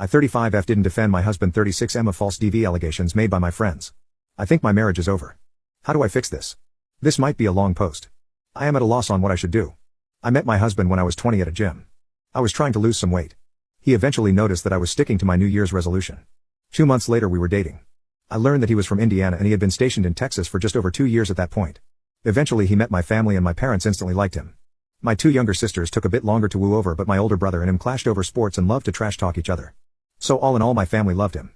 I 35F didn't defend my husband 36M of false DV allegations made by my friends. I think my marriage is over. How do I fix this? This might be a long post. I am at a loss on what I should do. I met my husband when I was 20 at a gym. I was trying to lose some weight. He eventually noticed that I was sticking to my New Year's resolution. 2 months later we were dating. I learned that he was from Indiana and he had been stationed in Texas for just over 2 years at that point. Eventually he met my family and my parents instantly liked him. My 2 younger sisters took a bit longer to woo over, but my older brother and him clashed over sports and loved to trash talk each other. So all in all my family loved him.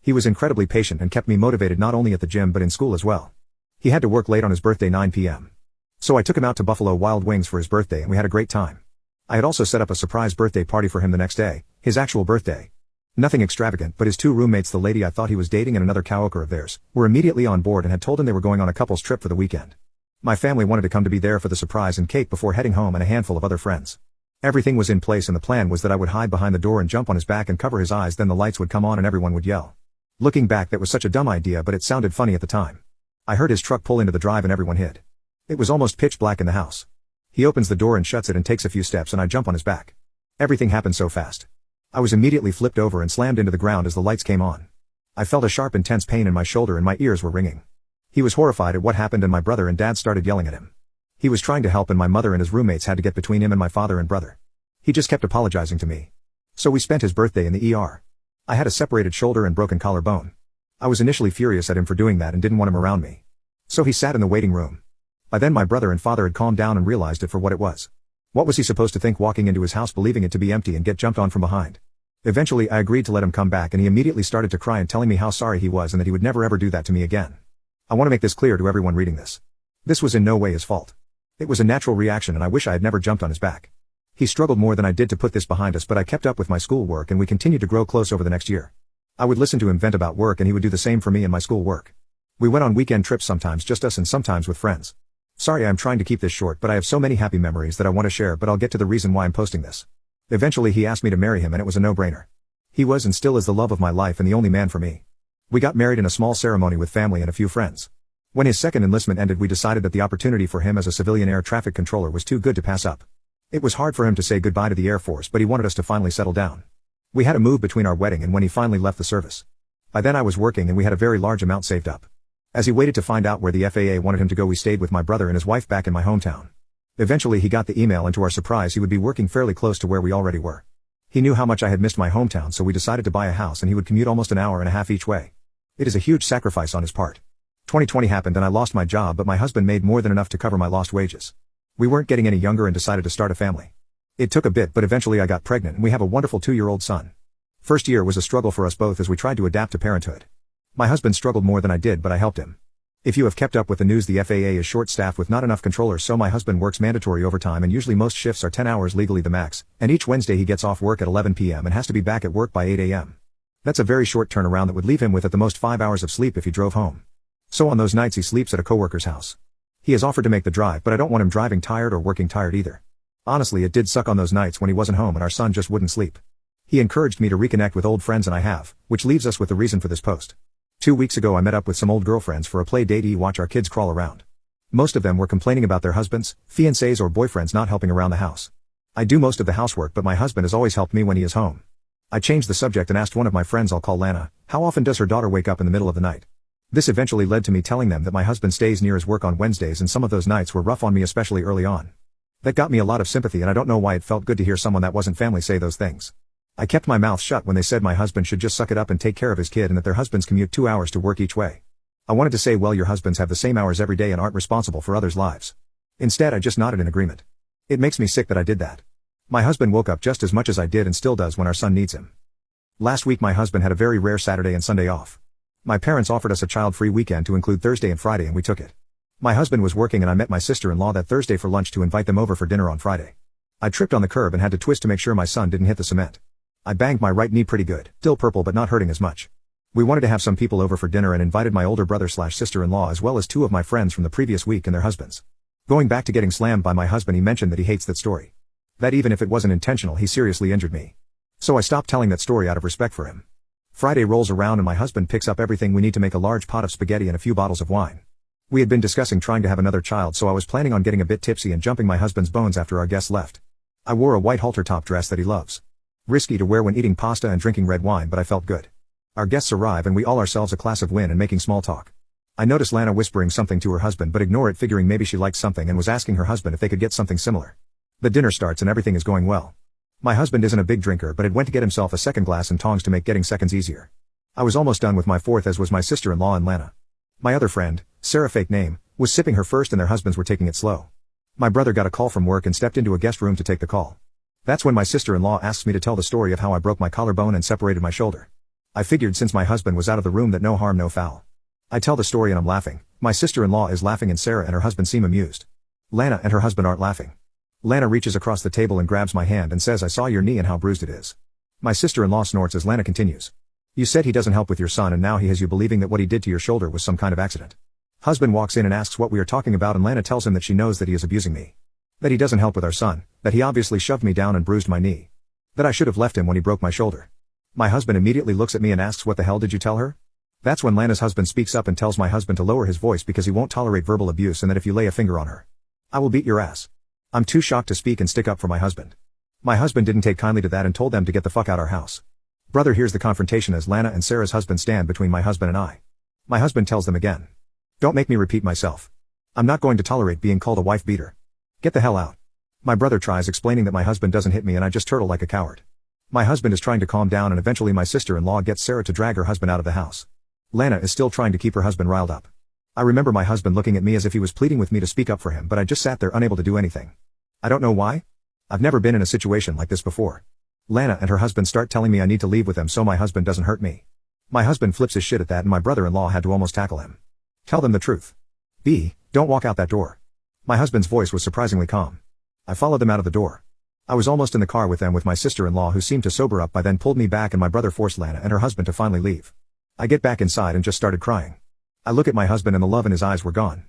He was incredibly patient and kept me motivated not only at the gym but in school as well. He had to work late on his birthday 9 p.m. So I took him out to Buffalo Wild Wings for his birthday and we had a great time. I had also set up a surprise birthday party for him the next day, his actual birthday. Nothing extravagant, but his 2 roommates, the lady I thought he was dating and another coworker of theirs, were immediately on board and had told him they were going on a couple's trip for the weekend. My family wanted to come to be there for the surprise and cake before heading home, and a handful of other friends. Everything was in place and the plan was that I would hide behind the door and jump on his back and cover his eyes, then the lights would come on and everyone would yell. Looking back, that was such a dumb idea, but it sounded funny at the time. I heard his truck pull into the drive and everyone hid. It was almost pitch black in the house. He opens the door and shuts it and takes a few steps and I jump on his back. Everything happened so fast. I was immediately flipped over and slammed into the ground as the lights came on. I felt a sharp, intense pain in my shoulder and my ears were ringing. He was horrified at what happened and my brother and dad started yelling at him. He was trying to help and my mother and his roommates had to get between him and my father and brother. He just kept apologizing to me. So we spent his birthday in the ER. I had a separated shoulder and broken collarbone. I was initially furious at him for doing that and didn't want him around me. So he sat in the waiting room. By then my brother and father had calmed down and realized it for what it was. What was he supposed to think walking into his house believing it to be empty and get jumped on from behind? Eventually I agreed to let him come back and he immediately started to cry and telling me how sorry he was and that he would never ever do that to me again. I want to make this clear to everyone reading this. This was in no way his fault. It was a natural reaction and I wish I had never jumped on his back. He struggled more than I did to put this behind us, but I kept up with my schoolwork and we continued to grow close over the next year. I would listen to him vent about work and he would do the same for me and my school work. We went on weekend trips, sometimes just us and sometimes with friends. Sorry, I'm trying to keep this short, but I have so many happy memories that I want to share, but I'll get to the reason why I'm posting this. Eventually he asked me to marry him and it was a no-brainer. He was and still is the love of my life and the only man for me. We got married in a small ceremony with family and a few friends. When his second enlistment ended, we decided that the opportunity for him as a civilian air traffic controller was too good to pass up. It was hard for him to say goodbye to the Air Force, but he wanted us to finally settle down. We had a move between our wedding and when he finally left the service. By then I was working and we had a very large amount saved up. As he waited to find out where the FAA wanted him to go, we stayed with my brother and his wife back in my hometown. Eventually he got the email and to our surprise he would be working fairly close to where we already were. He knew how much I had missed my hometown, so we decided to buy a house and he would commute almost an hour and a half each way. It is a huge sacrifice on his part. 2020 happened and I lost my job, but my husband made more than enough to cover my lost wages. We weren't getting any younger and decided to start a family. It took a bit, but eventually I got pregnant and we have a wonderful 2-year-old son. First year was a struggle for us both as we tried to adapt to parenthood. My husband struggled more than I did, but I helped him. If you have kept up with the news, the FAA is short-staffed with not enough controllers, so my husband works mandatory overtime and usually most shifts are 10 hours, legally the max, and each Wednesday he gets off work at 11 p.m. and has to be back at work by 8 a.m. That's a very short turnaround that would leave him with at the most 5 hours of sleep if he drove home. So on those nights he sleeps at a coworker's house. He has offered to make the drive, but I don't want him driving tired or working tired either. Honestly, it did suck on those nights when he wasn't home and our son just wouldn't sleep. He encouraged me to reconnect with old friends and I have, which leaves us with the reason for this post. 2 weeks ago I met up with some old girlfriends for a play date to watch our kids crawl around. Most of them were complaining about their husbands, fiancés or boyfriends not helping around the house. I do most of the housework, but my husband has always helped me when he is home. I changed the subject and asked one of my friends, I'll call Lana, how often does her daughter wake up in the middle of the night? This eventually led to me telling them that my husband stays near his work on Wednesdays and some of those nights were rough on me, especially early on. That got me a lot of sympathy and I don't know why it felt good to hear someone that wasn't family say those things. I kept my mouth shut when they said my husband should just suck it up and take care of his kid and that their husbands commute 2 hours to work each way. I wanted to say, well, your husbands have the same hours every day and aren't responsible for others' lives. Instead I just nodded in agreement. It makes me sick that I did that. My husband woke up just as much as I did and still does when our son needs him. Last week my husband had a very rare Saturday and Sunday off. My parents offered us a child-free weekend to include Thursday and Friday and we took it. My husband was working and I met my sister-in-law that Thursday for lunch to invite them over for dinner on Friday. I tripped on the curb and had to twist to make sure my son didn't hit the cement. I banged my right knee pretty good, still purple but not hurting as much. We wanted to have some people over for dinner and invited my older brother/sister-in-law as well as 2 of my friends from the previous week and their husbands. Going back to getting slammed by my husband, he mentioned that he hates that story. That even if it wasn't intentional, he seriously injured me. So I stopped telling that story out of respect for him. Friday rolls around and my husband picks up everything we need to make a large pot of spaghetti and a few bottles of wine. We had been discussing trying to have another child, so I was planning on getting a bit tipsy and jumping my husband's bones after our guests left. I wore a white halter top dress that he loves. Risky to wear when eating pasta and drinking red wine, but I felt good. Our guests arrive and we all ourselves a class of win and making small talk. I notice Lana whispering something to her husband but ignore it, figuring maybe she likes something and was asking her husband if they could get something similar. The dinner starts and everything is going well. My husband isn't a big drinker but had went to get himself a second glass and tongs to make getting seconds easier. I was almost done with my fourth, as was my sister-in-law and Lana. My other friend, Sarah fake name, was sipping her first and their husbands were taking it slow. My brother got a call from work and stepped into a guest room to take the call. That's when my sister-in-law asks me to tell the story of how I broke my collarbone and separated my shoulder. I figured since my husband was out of the room that no harm no foul. I tell the story and I'm laughing. My sister-in-law is laughing and Sarah and her husband seem amused. Lana and her husband aren't laughing. Lana reaches across the table and grabs my hand and says, "I saw your knee and how bruised it is." My sister-in-law snorts as Lana continues. "You said he doesn't help with your son and now he has you believing that what he did to your shoulder was some kind of accident." Husband walks in and asks what we are talking about and Lana tells him that she knows that he is abusing me. That he doesn't help with our son, that he obviously shoved me down and bruised my knee. That I should have left him when he broke my shoulder. My husband immediately looks at me and asks, "What the hell did you tell her?" That's when Lana's husband speaks up and tells my husband to lower his voice because he won't tolerate verbal abuse and that if you lay a finger on her, I will beat your ass. I'm too shocked to speak and stick up for my husband. My husband didn't take kindly to that and told them to get the fuck out our house. Brother hears the confrontation as Lana and Sarah's husband stand between my husband and I. My husband tells them again. "Don't make me repeat myself. I'm not going to tolerate being called a wife beater. Get the hell out." My brother tries explaining that my husband doesn't hit me and I just turtle like a coward. My husband is trying to calm down and eventually my sister-in-law gets Sarah to drag her husband out of the house. Lana is still trying to keep her husband riled up. I remember my husband looking at me as if he was pleading with me to speak up for him, but I just sat there unable to do anything. I don't know why. I've never been in a situation like this before. Lana and her husband start telling me I need to leave with them so my husband doesn't hurt me. My husband flips his shit at that and my brother-in-law had to almost tackle him. "Tell them the truth. B, don't walk out that door." My husband's voice was surprisingly calm. I followed them out of the door. I was almost in the car with them with my sister-in-law who seemed to sober up by then pulled me back and my brother forced Lana and her husband to finally leave. I get back inside and just started crying. I look at my husband and the love in his eyes were gone.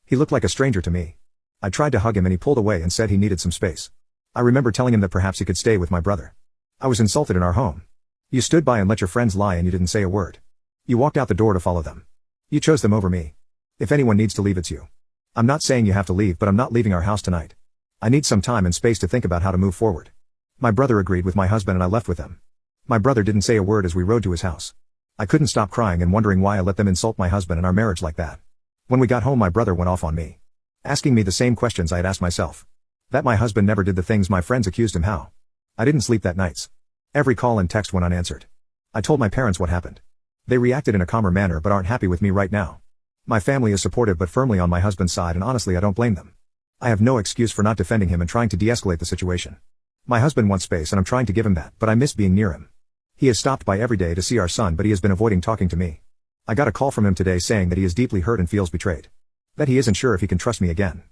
He looked like a stranger to me. I tried to hug him and he pulled away and said he needed some space. I remember telling him that perhaps he could stay with my brother. I was insulted in our home. You stood by and let your friends lie and you didn't say a word. You walked out the door to follow them. You chose them over me. If anyone needs to leave, it's you. I'm not saying you have to leave, but I'm not leaving our house tonight. I need some time and space to think about how to move forward. My brother agreed with my husband and I left with them. My brother didn't say a word as we rode to his house. I couldn't stop crying and wondering why I let them insult my husband and our marriage like that. When we got home my brother went off on me, asking me the same questions I had asked myself. That my husband never did the things my friends accused him how. I didn't sleep that nights. Every call and text went unanswered. I told my parents what happened. They reacted in a calmer manner but aren't happy with me right now. My family is supportive but firmly on my husband's side and honestly I don't blame them. I have no excuse for not defending him and trying to de-escalate the situation. My husband wants space and I'm trying to give him that, but I miss being near him. He has stopped by every day to see our son but he has been avoiding talking to me. I got a call from him today saying that he is deeply hurt and feels betrayed. That he isn't sure if he can trust me again.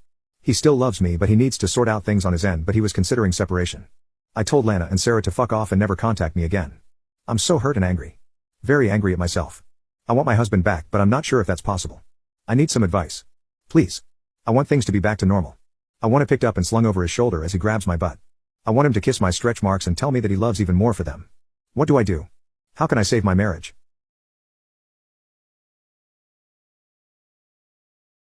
He still loves me but he needs to sort out things on his end but he was considering separation. I told Lana and Sarah to fuck off and never contact me again. I'm so hurt and angry. Very angry at myself. I want my husband back but I'm not sure if that's possible. I need some advice. Please. I want things to be back to normal. I want it picked up and slung over his shoulder as he grabs my butt. I want him to kiss my stretch marks and tell me that he loves even more for them. What do I do? How can I save my marriage?